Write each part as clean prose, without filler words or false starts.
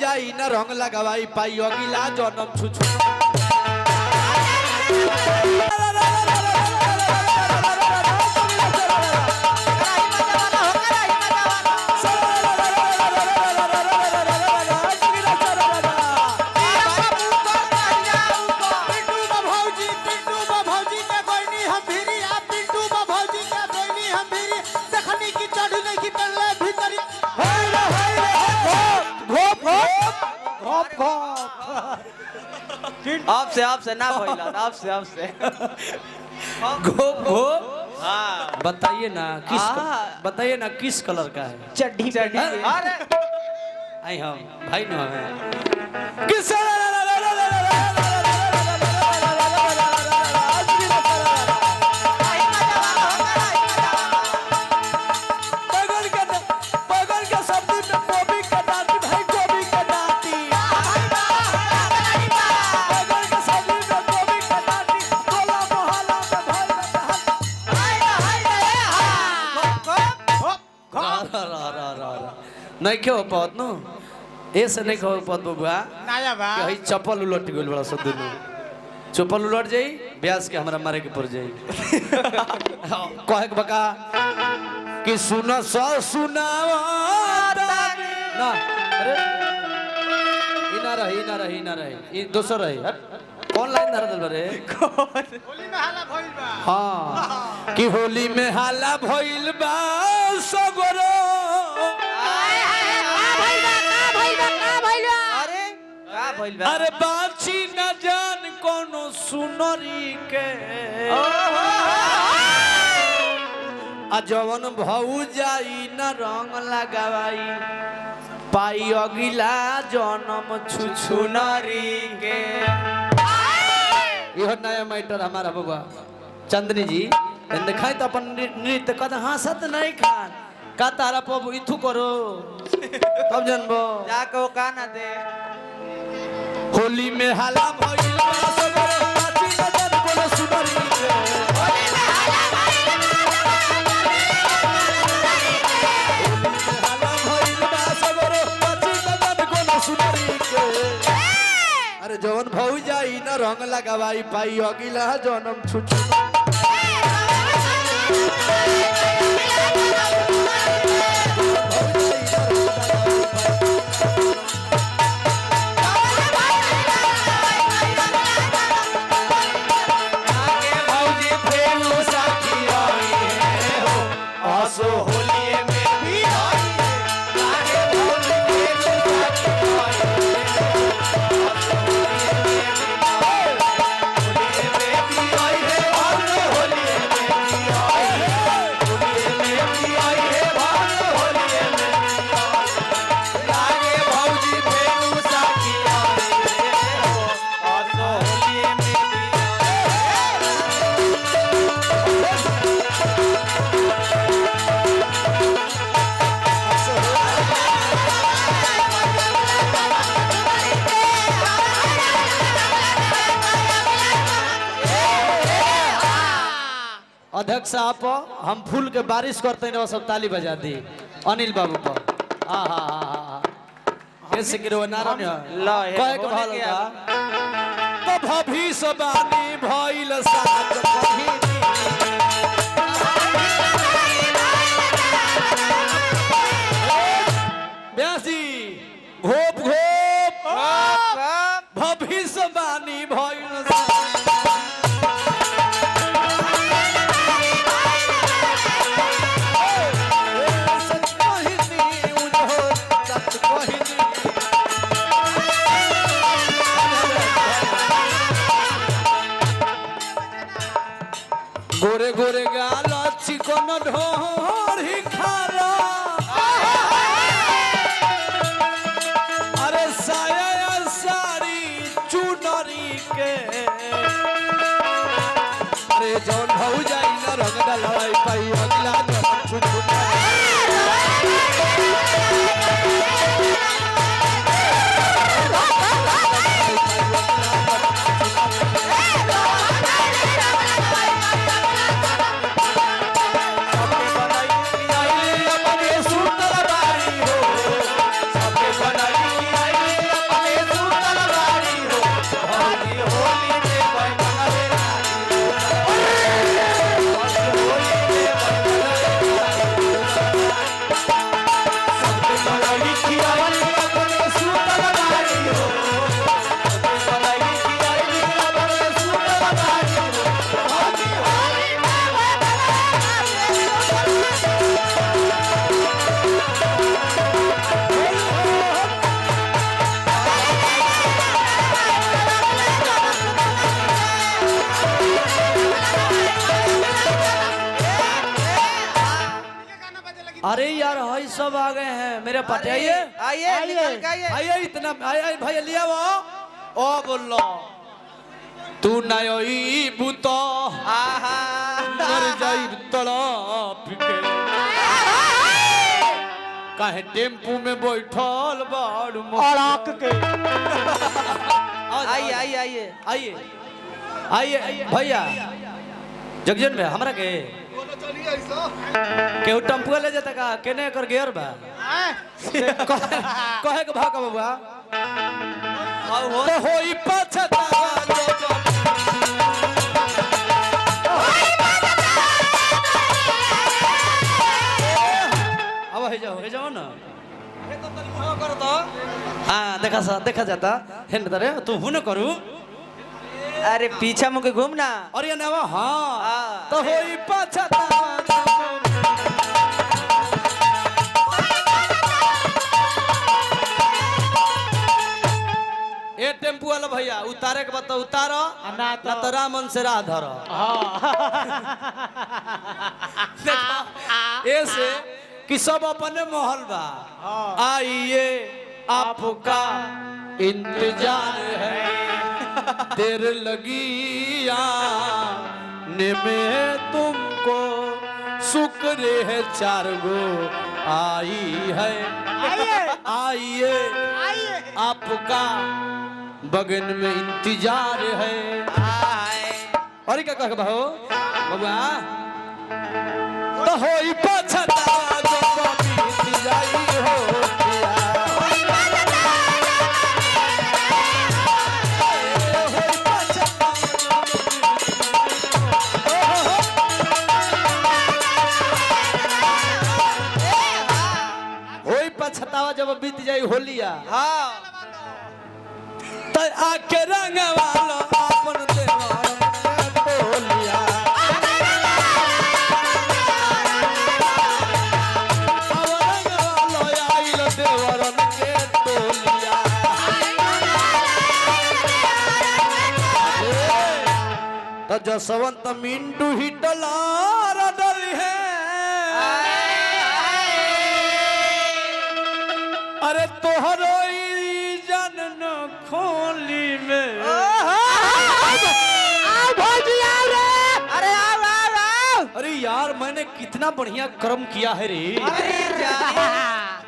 जाई न रंग लगावाई पाई अगिला जन्म छुछु आपसे ना भइला आपसे घोप घोप। हाँ बताइए ना किस कलर का है चड्डी अरे आई हम भाई ना है किस नहीं क्यों पौत नो ऐसे नहीं कहो पौत बबुआ नाया बा कि हई चप्पल उलट गेल बड़ा सब दुनु चप्पल उलट जाई ब्यास के हमरा मारे के पड़ जाई कहे के बका कि सुन सुनावा ना अरे ई ना रही ई दोसर रही कौन लाइन धर दल रे होली में हाला भइल बा हां कि होली में हाला भइल बा सगरो अरे बाची न जान कोनो सुनरी के जवन भऊ जाई न रंग लगावाई पाई अगिला जन्म छुछुनरी के। यह नया मैटर हमारा बबुआ चंदनी जी दिखाई तो अपन नृत्य कद हंसत नहीं खान का तारा पब इथु करो तब जनबो जाको का ना दे होली में हाला भइल बा सगरो बाची न जान कोनो सुनरी के होली में हाला भइल बा सगरो बाची न जान कोनो सुनरी के अरे जवन भऊ जाई न रंग लगावाई पाई अगिला जन्म छुछु अध्यक्ष साहब हम फूल के बारिश करते हैं सब ताली बजा दी अनिल बाबू पर हाँ हाँ हाँ हाँ कैसे गिरो नारायण कहे के भाल का तो भविष्य बानी भइल साथ ब्यासी घोप घोप भविष्य बानी भइल साथ गोरे गोरे गाल चिकन ढोरी खारा अरे साया साड़ी चुनरी के अरे जौन भऊ जाई न रंग डलवाई पाई अगला जन्म छुछु सबके बनाई सब आ गए हैं मेरे पति। आइए आइए निकल के आइए। आइए इतना आइए भाई लिया वो ओ बोलो तू नई बुतो आहा मर जाई तड़प के काहे टेम्पू में बैठल बाड़ अड़क के आइए आइए आइए आइए आइए भैया जगजन भाई हमरा के केहू टेम्पू ले जाता का केने कर गेर बा कहे के भाग बाबा तो होई पछतावा अब हे जाओ ना हाँ देखा जाता है ना तू हूं न करू अरे पीछा मुके घूमना और ये नवा हाँ हाँ। तो होई पछतावा ए टेम्पू वाला भैया उतारे के बाद उतारो ना तो रामन से राह धरो ऐसे कि सब अपने महल बा आइए आपका इंतजार है देर लगी आने में तुमको शुक्र है 4 गो आई है आइए आपका बगन में इंतजार है और क्या कह भाओ बाबा तो होई पछतावा जो बीत जाई हो होई पछतावा जब बीत जाई होलिया हाँ तो आके रंग वाला अपन देवार होलिया तो जसवंत मिंटू हिटलार डल है अरे तोहरो जनन खोली में अरे आओ अरे यार मैंने कितना बढ़िया कर्म किया है रे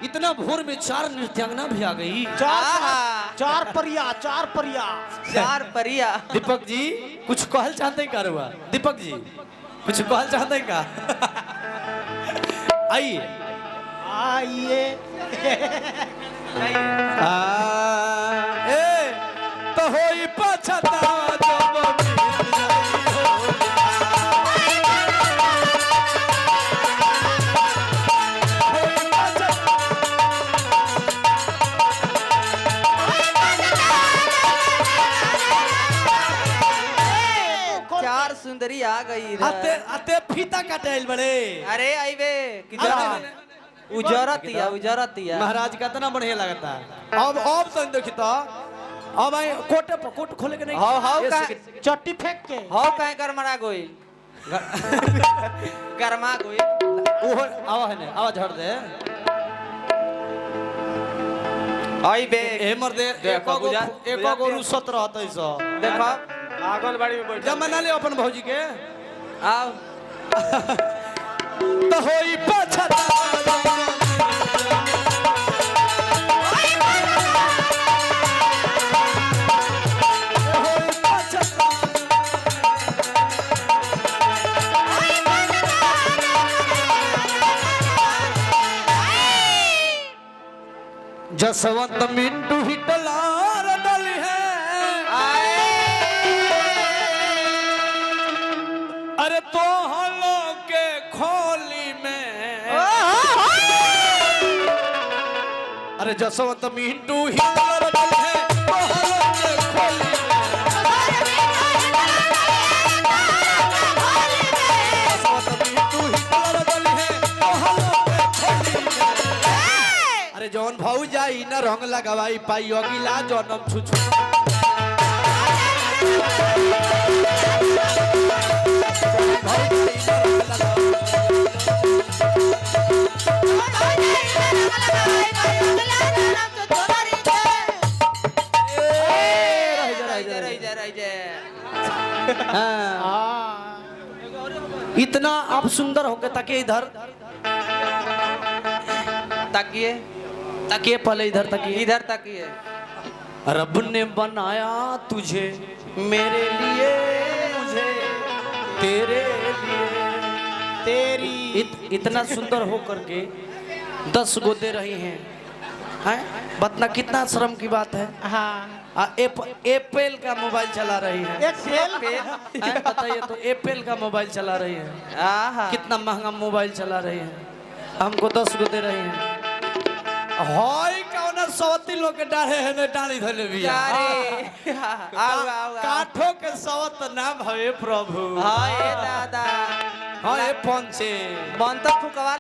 इतना भोर में 4 नृत्यांगना भी आ गई। चार परिया चार परिया दीपक जी कुछ कहल चाहते हैं कारुआ दीपक जी कुछ कहल चाहते हैं का आइए ए तो होई पछतावा जब बीत जाई होई पछतावा। चार सुंदरी आ गई आते आते फीता काटे बड़े अरे आइबे उजरतिया महाराज कितना बढ़िया लगता है अब तो देखी तो अब आई कोटे पर कोट खोले के नहीं हाउ ये का से- चट्टी फेंक के हाउ कहीं गरमरा गोई गरमा गोई ओहो आवा है ने आवा झड़ दे आइबे ए मर्दे देखो, एको गो रुसत रहत ऐसो देखो आंगनबाड़ी में बैठ जब मना ले अपन भौजी के आओ तो होई पछतावा होई पछतावा जसवंत मिंटू हिटलार डल है अरे तो हलो के खोली में अरे जसवंत मिंटू हिटलार डल है तो हलो के खोली में जसवंत मिंटू हिटलार डल है तो हलो के खोली में अरे जौन भाऊ जाई न रंग लगावाई पाई अगिला जन्म छुछु भाई जाई न रंग लगावाई हाँ। हाँ इतना आप सुंदर होके ताकि इधर ताकिए ताकि पहले इधर ताकि इधर ताकिए। रब ने बनाया तुझे मेरे लिए मुझे तेरे लिए तेरी इतना सुंदर हो करके 10 गो दे रही हैं हैं बतना कितना शर्म की बात है। हाँ एप्पल का मोबाइल चला रही है एक फेल हैं, बताइए तो एप्पल का मोबाइल चला रही है आहा कितना महंगा मोबाइल चला रही है हमको 10 गो दे रही है। हाय कौन सवती लोग के डाढ़े है ने डाली धले भी अरे आओ आओ काठों के सवत नाम हवे प्रभु हाय दादा हाय पंचे मन तो फुकवा